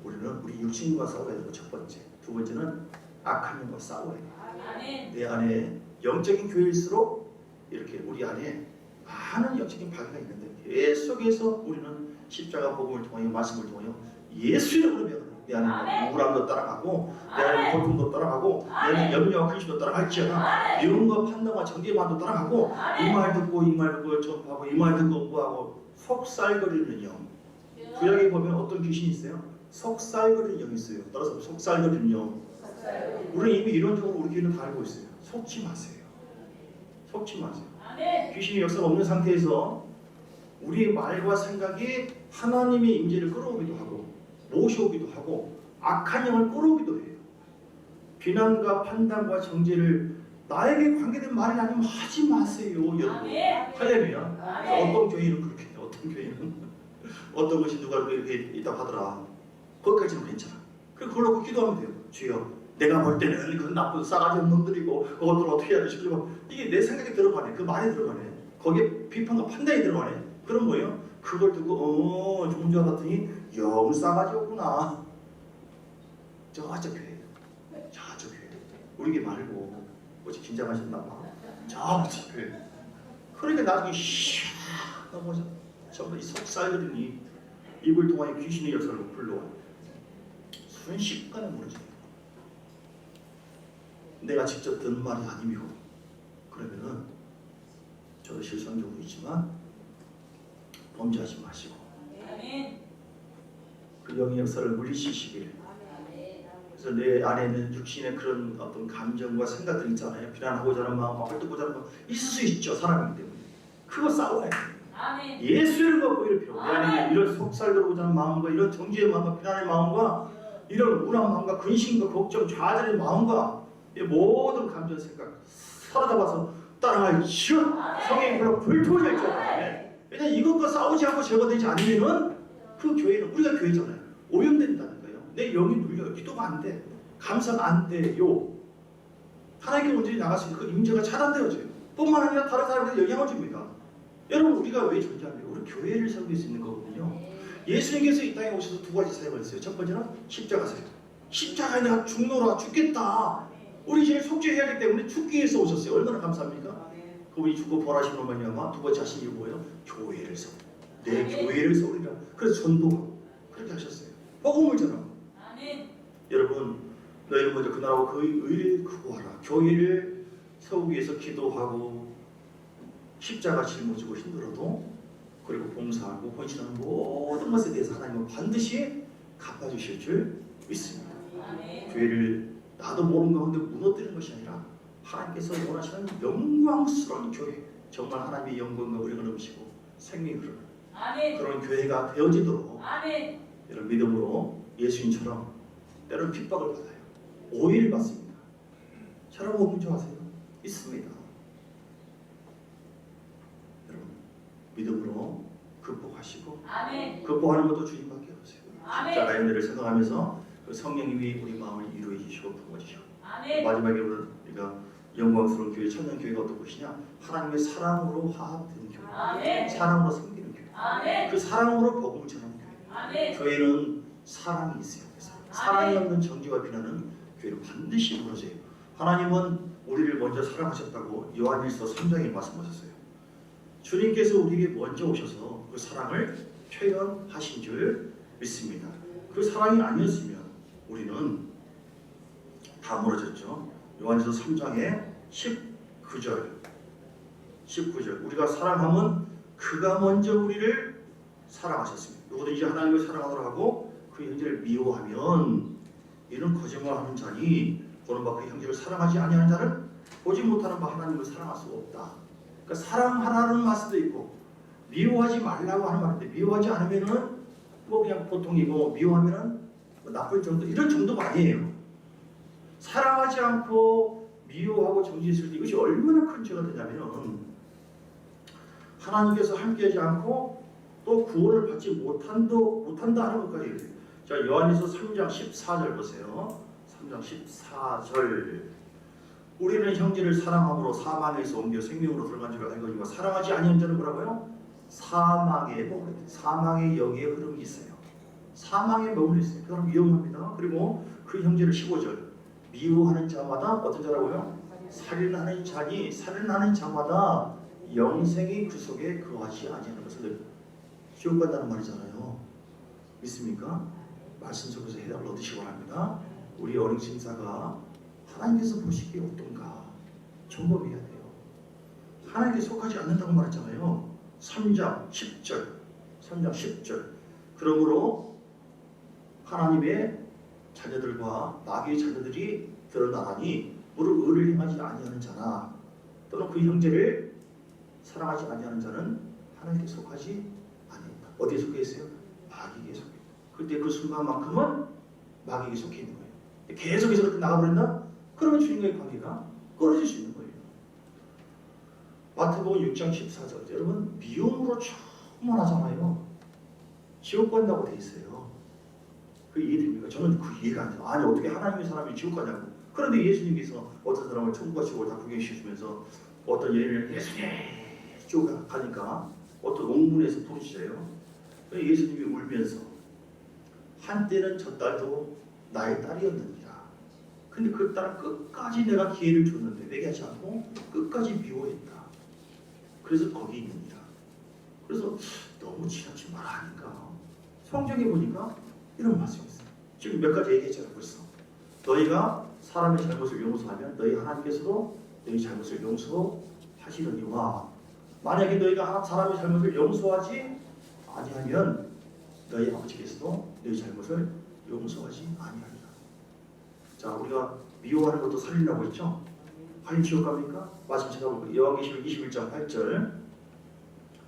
우리는 우리 육신과 싸워야 되고 첫 번째. 두 번째는 악한 영과 싸워야 돼요. 내 안에 영적인 교회일수록 이렇게 우리 안에 많은 영적인 박해가 있는데 계속해서 우리는 십자가 복음을 통하여 말씀을 통하여 예수 이름으로 배워요. 내 안에 우울함도 따라가고 내 안에 고통도 따라가고 내 안에 염려와 근심도 따라갈지어다 미움과 판단과 정죄만도 따라가고 이 말 듣고 이 말 듣고 전파하고 이 말 듣고 공부하고 속살거리는 영. 구약에 보면 어떤 귀신이 있어요? 속살거리는 영이 있어요. 따라서 속살거리는 영. 우리는 이미 이론적으로 우리 귀는 다 알고 있어요. 속지 마세요. 속지 마세요. 귀신의 역사가 없는 상태에서 우리의 말과 생각이 하나님의 임재를 끌어오기도 하고 모셔오기도 하고 악한 영을 끌어오기도 해요. 비난과 판단과 정죄를 나에게 관계된 말이 아니면 하지 마세요, 여러분. 할렐루야. 어떤 교회는 그렇게 해요. 어떤 교회는 어떤 것이 누가 그렇게 있다고 하더라. 거기까지는 괜찮아. 그리고 그걸 놓고 기도하면 돼요. 주여, 내가 볼 때는 그 나쁜 싸가지 없는 놈들이고 그것들 어떻게 해야 되지? 그리고 이게 내 생각에 들어가네. 그 말에 들어가네. 거기에 비판과 판단이 들어가네. 그럼 뭐예요? 그걸 듣고 좋은 줄 알았더니 영 싸가지 없구나. 저쪽 교회. 저쪽 교회. 우리 게 말고 어제 긴장하셨나 봐. 저쪽 교회. 그러니까 나중에 샤 넘어져. 전부 이 속살들이니 입을 통하여 귀신의 역사를 불러와요. 순식간에 무너져요. 내가 직접 듣는 말이 아니고 그러면은 저도 실수한 경우 있지만 범죄하지 마시고 그 영의 역사를 물리치시길. 그래서 내 안에 있는 육신의 그런 어떤 감정과 생각들 있잖아요. 비난하고자 하는 마음, 헐뜯고자 하는 마음 있을 수 있죠. 사람이기 때문에. 그거 싸워야 돼요. 예수를 갖고 이렇게 내 안에 이런 속살들어오자 하는 마음과 이런 정죄의 마음과 비난의 마음과 이런 우울한 마음과 근심과 걱정, 좌절의 마음과 이 모든 감정 생각 사로잡아서 따라갈 시험 성령이 불러 불토져 있잖아요. 왜냐면 이것과 싸우지 않고 제거되지 않으면은 그 교회는 우리가 교회잖아요. 오염된다니까요. 내 영이 눌려요. 기도가 안 돼. 감사가 안 돼요. 하나님께 온전히 나갔으니 그 임재가 차단되어져요. 뿐만 아니라 다른 사람들에게 영향을 줍니다. 여러분 우리가 왜 존재합니까? 우리 교회를 세우기 수 있는 거거든요. 예수님께서 이 땅에 오셔서 두 가지 사역을 했어요. 첫 번째는 십자가 사역. 십자가에 내가 죽노라 죽겠다. 우리 죄를 속죄해야 하기 때문에 죽기 위해서 오셨어요. 얼마나 감사합니까? 그분이 죽고 부활하신 것만이야마 두 번째 하신 일이 뭐예요? 교회를 세우. 내 교회를 세우리라. 그래서 전도 그렇게 하셨어요. 복음을 전하고. 여러분 너희는 먼저 그날하고 그 의를 구하라. 교회를 세우기 위해서 기도하고 십자가 짊어지고 힘들어도 그리고 봉사하고 헌신하는 모든 것에 대해서 하나님은 반드시 갚아주실 줄 믿습니다. 교회를 나도 모르는 가운데 무너뜨리는 것이 아니라 하나님께서 원하시는 영광스러운 교회, 정말 하나님의 영광과 우리가 넘치고 생명이 흐르는 그런 교회가 되어지도록 이런 믿음으로 예수님처럼 때로는 핍박을 받아요. 오해를 받습니다. 저라고 없는 줄 아세요? 있습니다. 여러분 믿음으로 극복하시고 극복하는 것도 주님밖에 없어요. 십자가의 은혜를 생각하면서 그 성령님이 우리 마음을 이루어 주시고 품어주시고 마지막에 우리가 영광스러운 교회, 천년 교회가 어떤 것이냐? 하나님의 사랑으로 화합된 교회, 사랑으로 섬기는 교회, 그 사랑으로 복음을 전하는 교회. 교회는 사랑이 있어요. 사랑이 없는 정죄와 비난은 교회는 반드시 무너져요. 하나님은 우리를 먼저 사랑하셨다고 요한일서 3장에 말씀하셨어요. 주님께서 우리에게 먼저 오셔서 그 사랑을 표현하신 줄 믿습니다. 그 사랑이 아니었으면 우리는 다 무너졌죠. 요한일서 3장의 19절 우리가 사랑하면 그가 먼저 우리를 사랑하셨습니다. 누구든지 하나님을 사랑하도록 하고 그 형제를 미워하면 이는 거짓말하는 자니 보는 바 그 형제를 사랑하지 아니하는 자는 보지 못하는 바 하나님을 사랑할 수 없다. 그러니까 사랑하라는 말씀도 있고 미워하지 말라고 하는 말인데 미워하지 않으면은 뭐 그냥 보통이고 미워하면은 뭐 나쁠 정도 이런 정도가 아니에요. 사랑하지 않고 미워하고 정죄했을 때 이것이 얼마나 큰 죄가 되냐면은 하나님께서 함께하지 않고 또 구원을 받지 못한다 하는 것까지 이래요. 자, 요한일서 3장 14절 보세요. 3장 14절 우리는 형제를 사랑함으로 사망에서 옮겨 생명으로 들어간 줄 알거니와 사랑하지 아니한 자는 뭐라고요? 사망의 영의 흐름이 있어요. 사망에 머물러 있어요. 그 사람 위험합니다. 그리고 그 형제를 15절 미워하는 자마다 어떤 자라고요? 살인하는 자니 살인하는 자마다 영생이 그 속에 거하지 아니하는 것을 지옥 간다는 말이잖아요. 믿습니까? 말씀 속에서 해답을 얻으시기 바랍니다. 우리 어린 신사가 하나님께서 보시기에 어떤가 점검해야 돼요. 하나님께 속하지 않는다고 말했잖아요. 3장 10절 그러므로 하나님의 자녀들과 마귀의 자녀들이 드러나니 무릇 의를 행하지 아니하는 자나 또는 그 형제를 사랑하지 아니하는 자는 하나님께 속하지 아니한다. 어디에 속해 있어요? 마귀에게 속해 있다. 그때 그 순간만큼은 마귀에게 속해 있는 거예요. 계속해서 그렇게 나가버린다? 그러면 주님과의 관계가 끊어질 수 있는 거예요. 마태복음 6장 14절 여러분 미움으로 충만하잖아요. 지옥 간다고 돼 있어요. 그 이해됩니까? 저는 그 이해가 안 돼요. 아니 어떻게 하나님의 사람이 지옥 가냐고. 그런데 예수님께서 어떤 사람을 천국과 지옥을 다 구경시키면서 어떤 예수님 지옥 가니까 어떤 옥문에서 부르시래요. 예수님이 울면서 한때는 저 딸도 나의 딸이었느니라. 근데 그 딸은 끝까지 내가 기회를 줬는데 매개하지 않고 끝까지 미워했다. 그래서 거기 있느니라. 그래서 너무 지나친 말 아닌가. 성경에 보니까 이런 말씀이 있어요. 지금 몇 가지 얘기했잖아요. 벌써 너희가 사람의 잘못을 용서하면 너희 하나님께서도 너희 잘못을 용서하시려니와 만약에 너희가 사람의 잘못을 용서하지 아니하면 너희 아버지께서도 너희 잘못을 용서하지 아니하리라. 자, 우리가 미워하는 것도 살리라고 했죠. 과연 지옥 갑니까? 말씀 찾아볼까요? 요한계시록 21장 8절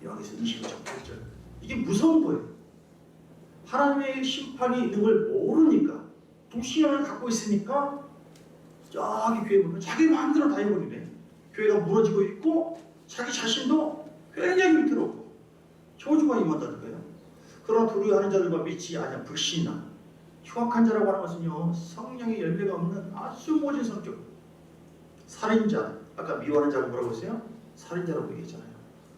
요한계시록 21장 8절 이게 무서운 거예요. 하나님의 심판이 있는 걸 모르니까 불신앙을 갖고 있으니까 저기 교회 보면 자기 마음대로 다 해버리네. 교회가 무너지고 있고 자기 자신도 굉장히 위태롭고 저주가 임한다니까요. 그러나 두려워하는 자들과 믿지 아니한 불신앙 흉악한 자라고 하는 것은요 성령의 열매가 없는 아주 모진 성격 살인자 아까 미워하는 자가 뭐라고 했어요? 살인자라고 얘기했잖아요.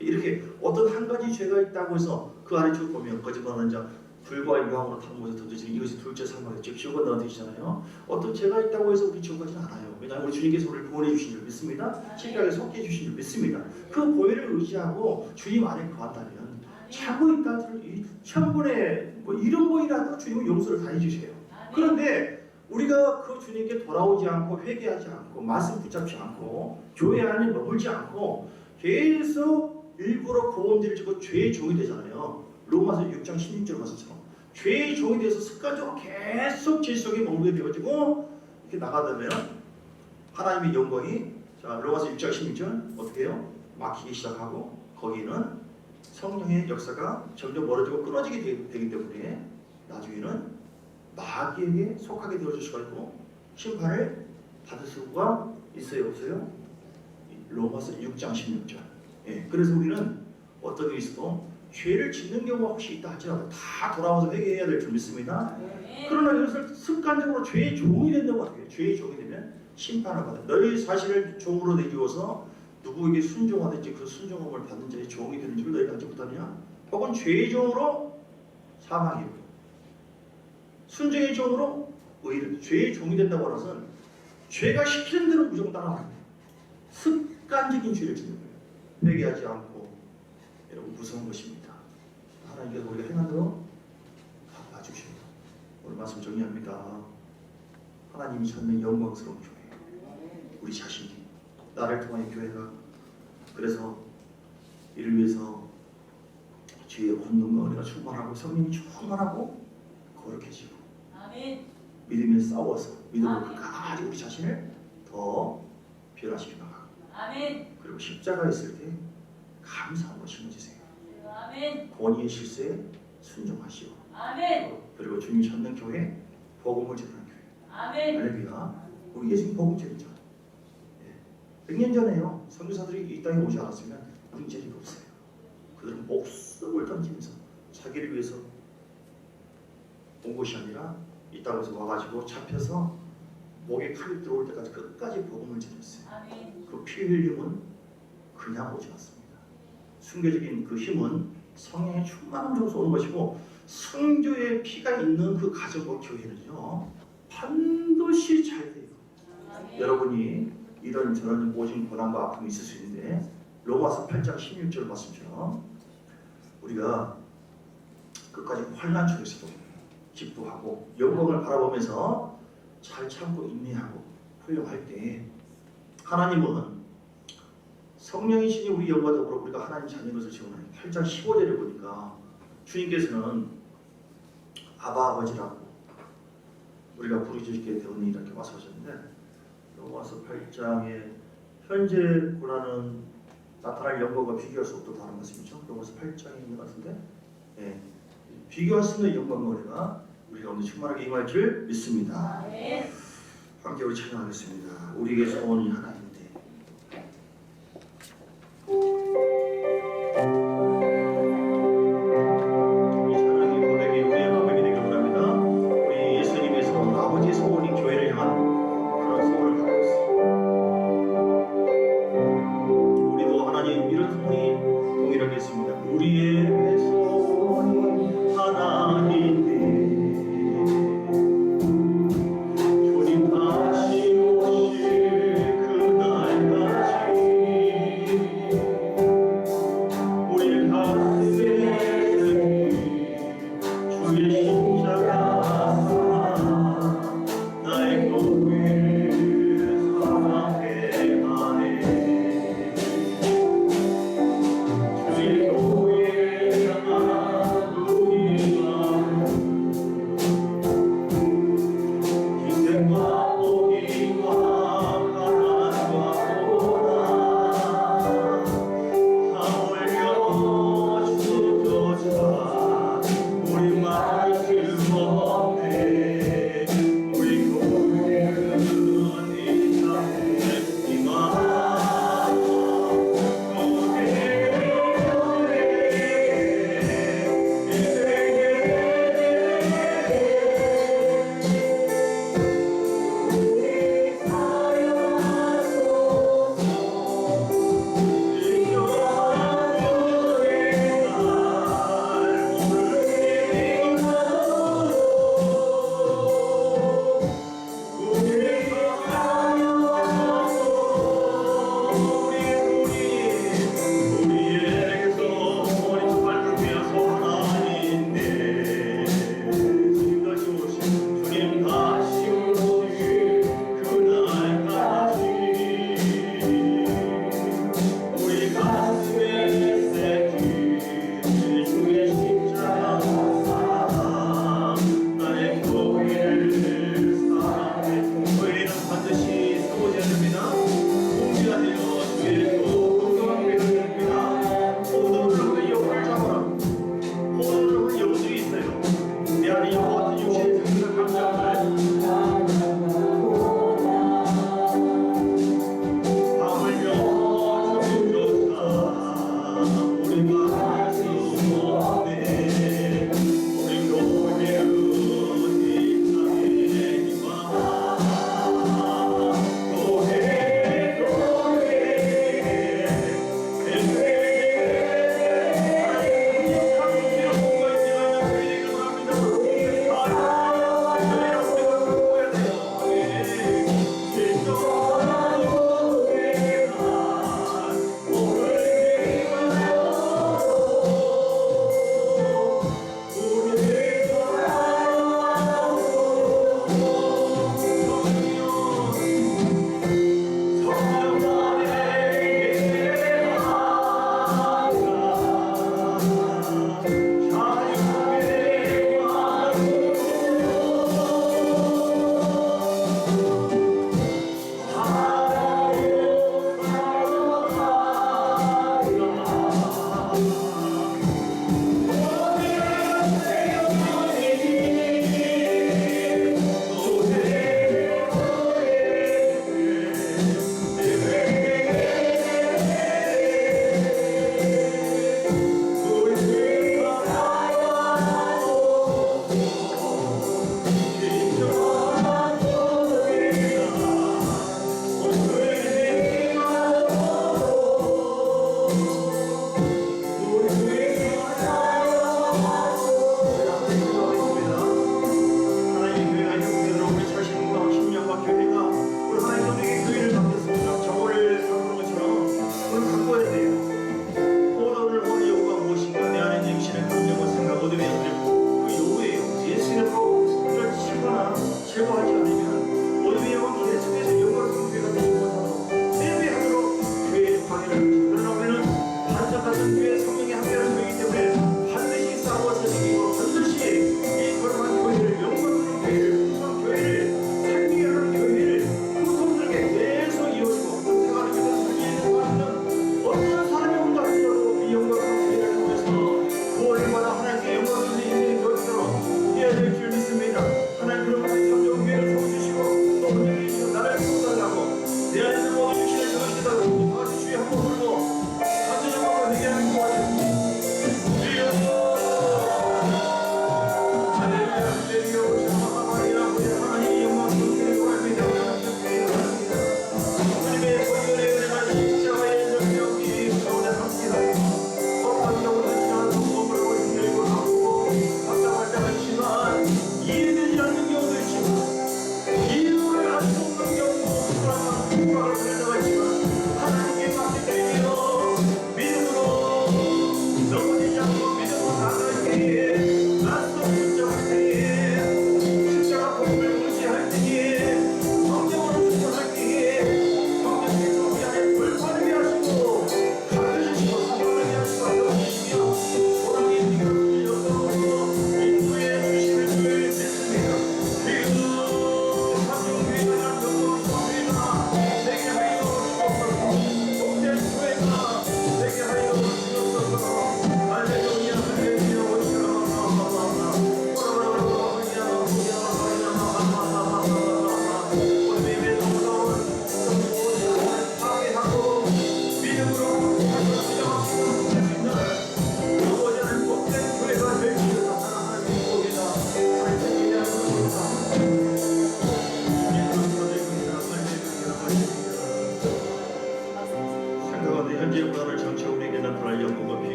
이렇게 어떤 한 가지 죄가 있다고 해서 그 안에 쭉 보면 거짓말하는 자 불과 유황으로 타는 것에 던져지는 이것이 둘째 사망이죠. 즉 지옥 간다는 뜻이잖아요. 어떤 죄가 있다고 해서 우리 지옥 가지는 않아요. 왜냐하면 우리 주님께서 우리를 구원해 주신 줄 믿습니다. 십자가에 속해 주신 줄 믿습니다. 그 보혈을 의지하고 주님 안에 거한다면 자고 있다는 이 천분의 이런 거이라도 주님은 용서를 다 해주세요. 그런데 우리가 그 주님께 돌아오지 않고 회개하지 않고 말씀 붙잡지 않고 교회 안에 머물지 않고 계속 일부러 고음들을 지고 죄의 종이 되잖아요. 로마서 6장 16절 말씀처럼 죄의 종이 돼서 습관적으로 계속 죄 속에 머물게 되어지고 이렇게 나가다면 하나님의 영광이 자 로마서 6장 16절 어떻게 해요? 막히기 시작하고 거기는 성령의 역사가 점점 멀어지고 끊어지게 되기 때문에 나중에는 마귀에게 속하게 되어질 수가 있고 심판을 받을 수가 있어요 없어요? 로마서 6장 16절 예, 그래서 우리는 어떤 게 있어도 죄를 짓는 경우가 혹시 있다 할지라도 다 돌아와서 회개해야 될 줄 믿습니다. 그러나 이것을 습관적으로 죄의 종이 된다고 어떻게 해요? 죄의 종이 되면 심판을 받아요. 너희 사실을 종으로 내주어서 누구에게 순종하든지 그 순종함을 받는 자의 종이 되는 줄 너희가 알지 못하느냐? 혹은 죄의 종으로 사망이고 순종의 종으로 의를 죄의 종이 된다고 하는 것은 죄가 시키는 대로 무조건 따라가는 거예요. 습관적인 죄를 짓는 거예요. 회개하지 않고 여러분 무서운 것입니다. 하나님께서 우리가 행한 대로 갚아주십니다. 오늘 말씀 정리합니다. 하나님이 찾는 영광스러운 교회 우리 자신이 나를 통한 교회가 그래서 이를 위해서 주의 권능과 은혜가 충만하고 성령이 충만하고 거룩해지고 아멘. 믿음에 싸워서 믿음으로 끝까지 우리 자신을 더 변화시켜 나가고 아멘. 그리고 십자가에 있을 때 감사한 것 심어지세요. 아멘. 권위의 실세에 순종하시오. 아멘. 그리고 주님 찾는 교회 복음을 전하는 교회 아멘. 할렐루야. 우리 예수님 복음 전이죠. 100년 전에요. 선교사들이 이 땅에 오지 않았으면 문제가 없어요. 그들은 목숨을 던지면서 자기를 위해서 온 것이 아니라 이 땅에서 와가지고 잡혀서 목에 칼이 들어올 때까지 끝까지 복음을 전했어요. 그 피 흘림은 그냥 오지 않습니다. 순교적인 그 힘은 성령의 충만함으로서 오는 것이고 성교의 피가 있는 그 가정과 교회는요 반드시 잘 돼요. 여러분이 이런 저런 모진 고난과 아픔이 있을 수 있는데 로마서 8장 16절 말씀처럼 우리가 끝까지 환난 중에서도 기뻐하고 영광을 바라보면서 잘 참고 인내하고 포용할 때 하나님은 성령이시니 우리 영과 더불어 우리가 하나님 자녀인 것을 증언하는 8장 15절을 보니까 주님께서는 아바 아버지라고 우리가 부르짖게 되었니 이렇게 말씀하셨는데 로마서 8장의 현재 고난은 나타날 영광과 비교할 수 없다 다른 말씀이죠. 로마서 8장에 있는 것 같은데 예, 비교할 수 없는 영광과 우리가 오늘 충만하게 임할 줄 믿습니다. 함께 우리 찬양하겠습니다. 우리에게 소원이 하나인데 이 찬양의 고백이 우리의 고백이 되길 바랍니다. 우리 예수님에서 아버지의 소원이 교회를 향한 그런 소원을 갖고 있습니다. 우리도 하나님 이런 소원이 동일하게 있습니다. 우리의 소원이 하나인데 주님 다시 오실 그날까지 우리 가슴에 주의 십자가 나의 꿈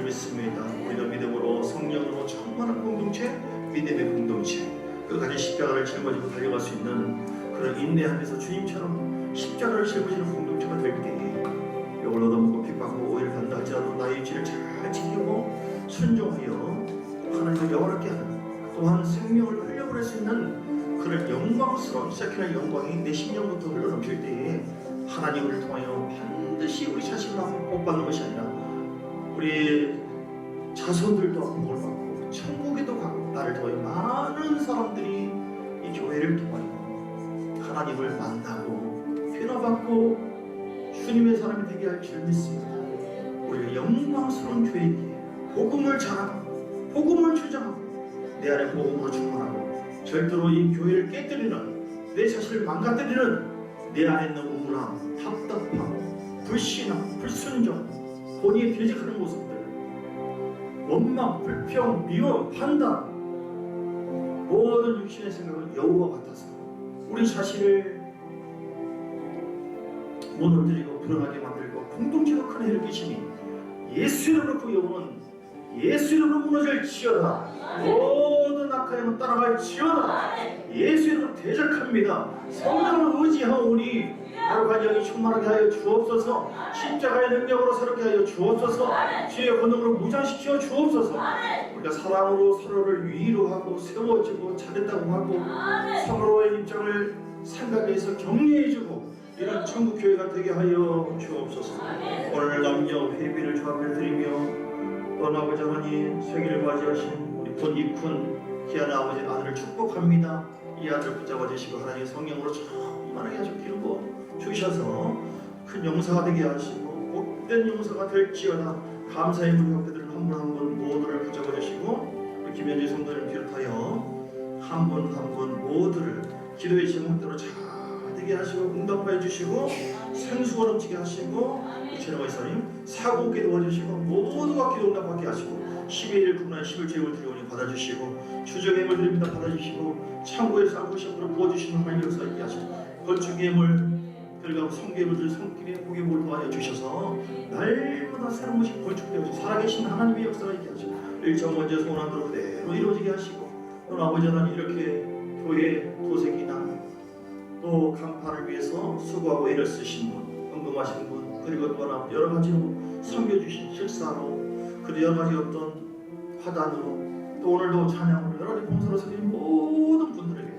줄 믿습니다. 우리가 믿음으로 성령으로 충만한 공동체, 믿음의 공동체, 끝까지 십자가를 짊어지고 달려갈 수 있는 그런 인내하면서 주님처럼 십자가를 짊어지는 공동체가 될 때에 욕을 얻어먹고 핍박하고 오해를 받는다 할지라도 나의 위치를 잘 지키고 순종하여 하나님을 영원하게 하는, 또한 생명을 흘려보낼 수 있는 그런 영광스러운 세키나의 영광이 내 심령부터 흘러넘칠 때에 하나님을 통하여 반드시 우리 자신을 한번 복받는 것이 아니라 우리 자손들도 복을 받고 천국에도 가고 나를 통하여 많은 사람들이 이 교회를 통하여 하나님을 만나고 변화받고 주님의 사람이 되게 할 줄 믿습니다. 우리가 영광스러운 교회이기에 복음을 전하고 복음을 주장하고 내 안에 복음으로 충만하고 절대로 이 교회를 깨뜨리는, 내 자신을 망가뜨리는 내 안에 있는 우울함, 답답함, 불신앙, 불순종, 본인이 퇴직하는 모습들, 원망, 불평, 미움, 판단, 모든 육신의 생각은 여우와 같아서 우리 자신을 무너뜨리고 불안하게 만들고 공동체가 큰 해를 끼치니 예수 이름으로 그 영혼은 예수 이름으로 무너질지어다. 모든 악한 영은 따라갈지어다. 예수 이름으로 대적합니다. 성령을 의지하오니 거룩한 영이 충만하게 하여 주옵소서. 십자가의 능력으로 새롭게 하여 주옵소서. 주의 권능으로 무장시켜 주옵소서. 우리가 사랑으로 서로를 위로하고 세워주고 잘했다고 하고 서로의 입장을 생각해서 격려해주고 이런 천국교회가 되게 하여 주옵소서. 오늘 남녀 회비를 주 앞에 드리며 또 아버지 하나님 생일을 맞이하신 우리 본 이쿤 귀한 아버지 아들을 축복합니다. 이 아들을 붙잡아 주시고 하나님의 성령으로 충만하게 하시고 기름부어 주셔서 큰 용사가 되게 하시고 복된 용사가 될지어다. 감사의 우리 형제들을 한 분 한 분 모두를 붙잡아 주시고 우리 김현지 성도를 비롯하여 한 분 한 분 모두를 기도의 제목대로 잘 되게 하시고 응답하여 주시고 생수가 넘치게 하시고 최영호 이사님 사고오게 도와주시고 모두가 기도 응답받게 하시고 12일 국난 10일 제물 드리오니 받아주시고 주정의 예물 드립니다 받아주시고 창고에 쌍구시으로 부어주시는 하나님 역사 있게 하시고 건축의 예물 그리고 성계물들 손길에 복의 복을 도와여 주셔서 날마다 새로운 것이 건축되어서 살아계신 하나님의 역사가 있게 하시고 일정 먼저 소원한 대로 그대로 이루어지게 하시고 또 아버지 하나님 이렇게 교회 도색이나 또 강판을 위해서 수고하고 애를 쓰신 분, 궁금하신 분, 그리고 또 여러 가지로 섬겨주신 식사로, 그리고 여러 가지 어떤 화단으로, 또 오늘도 찬양으로 여러 가지 봉사로 섬기는 모든 분들에게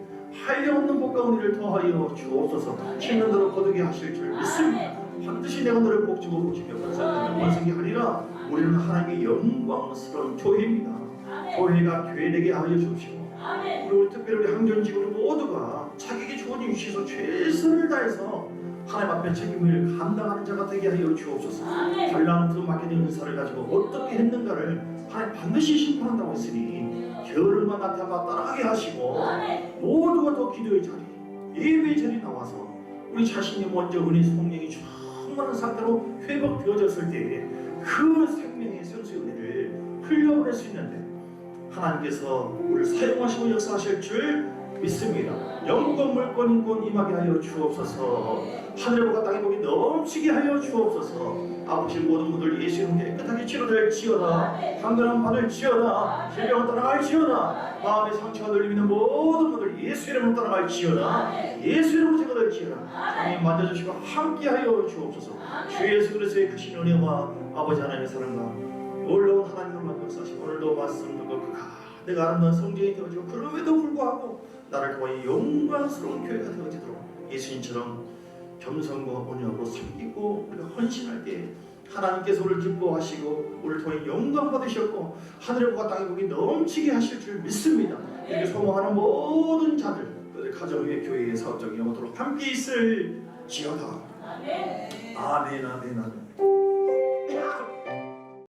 한량없는 복과 은혜를 더하여 주옵소서. 치는 대로 거두게 하실 줄 믿습니다. 반드시 내가 너를 복주고 복주며 감사하며 원성이 하리라. 우리는 하나님의 영광스러운 교회입니다. 교회가 교회되게 하여 주옵시고 그리고 특별히 우리 항전직으로 모두가 자기에게 좋은 일 주셔서 최선을 다해서 하나님 앞에 책임을 감당하는 자가 되게 하여 주옵소서. 달란트 맡겨진 은사를 가지고 어떻게 했는가를 하나님 반드시 심판한다고 했으니 게으름만 나타나 따라가게 하시고 모두가 더 기도의 자리, 예배의 자리 나와서 우리 자신이 먼저 은혜 성령이 충만한 상태로 회복되어졌을 때에 그 생명의 생수의 은혜를 흘려보낼 수 있는데 하나님께서 우리를 사용하시고 역사하실 줄 믿습니다. 영권 물권 인권 임하게 하여 주옵소서. 하늘의 복과 땅의 복이 넘치게 하여 주옵소서. 아프신 모든 분들 예수 이름으로 깨끗하게 치료될지어다. 강건함 받을지어다. 질병을 떠나갈지어다. 마음의 상처가 눌리는 모든 분들 예수 이름으로 떠나갈지어다. 예수 이름으로 제거될지어다. 하나님 만져주시고 함께 하여 주옵소서. 주 예수 그리스도의 크신 은혜와 아버지 하나님의 사랑과 놀라운 하나님을 역사하시고 오늘도 말씀 듣고 그 내가 아름다운 성전이 되어지고 그럼에도 불구하고 나를 통하여 영광스러운 교회가 되어지도록 예수님처럼 겸손과 온유하고 섬기고 우리가 헌신할 때 하나님께서 우리를 기뻐하시고 우리를 통해 영광 받으셨고 하늘의 복과 땅의 복이 넘치게 하실 줄 믿습니다. 이렇게 소망하는 모든 자들 그들 가정 위에 교회의 사업적인 영혼으로 함께 있을지어다. 아멘 아멘 아멘.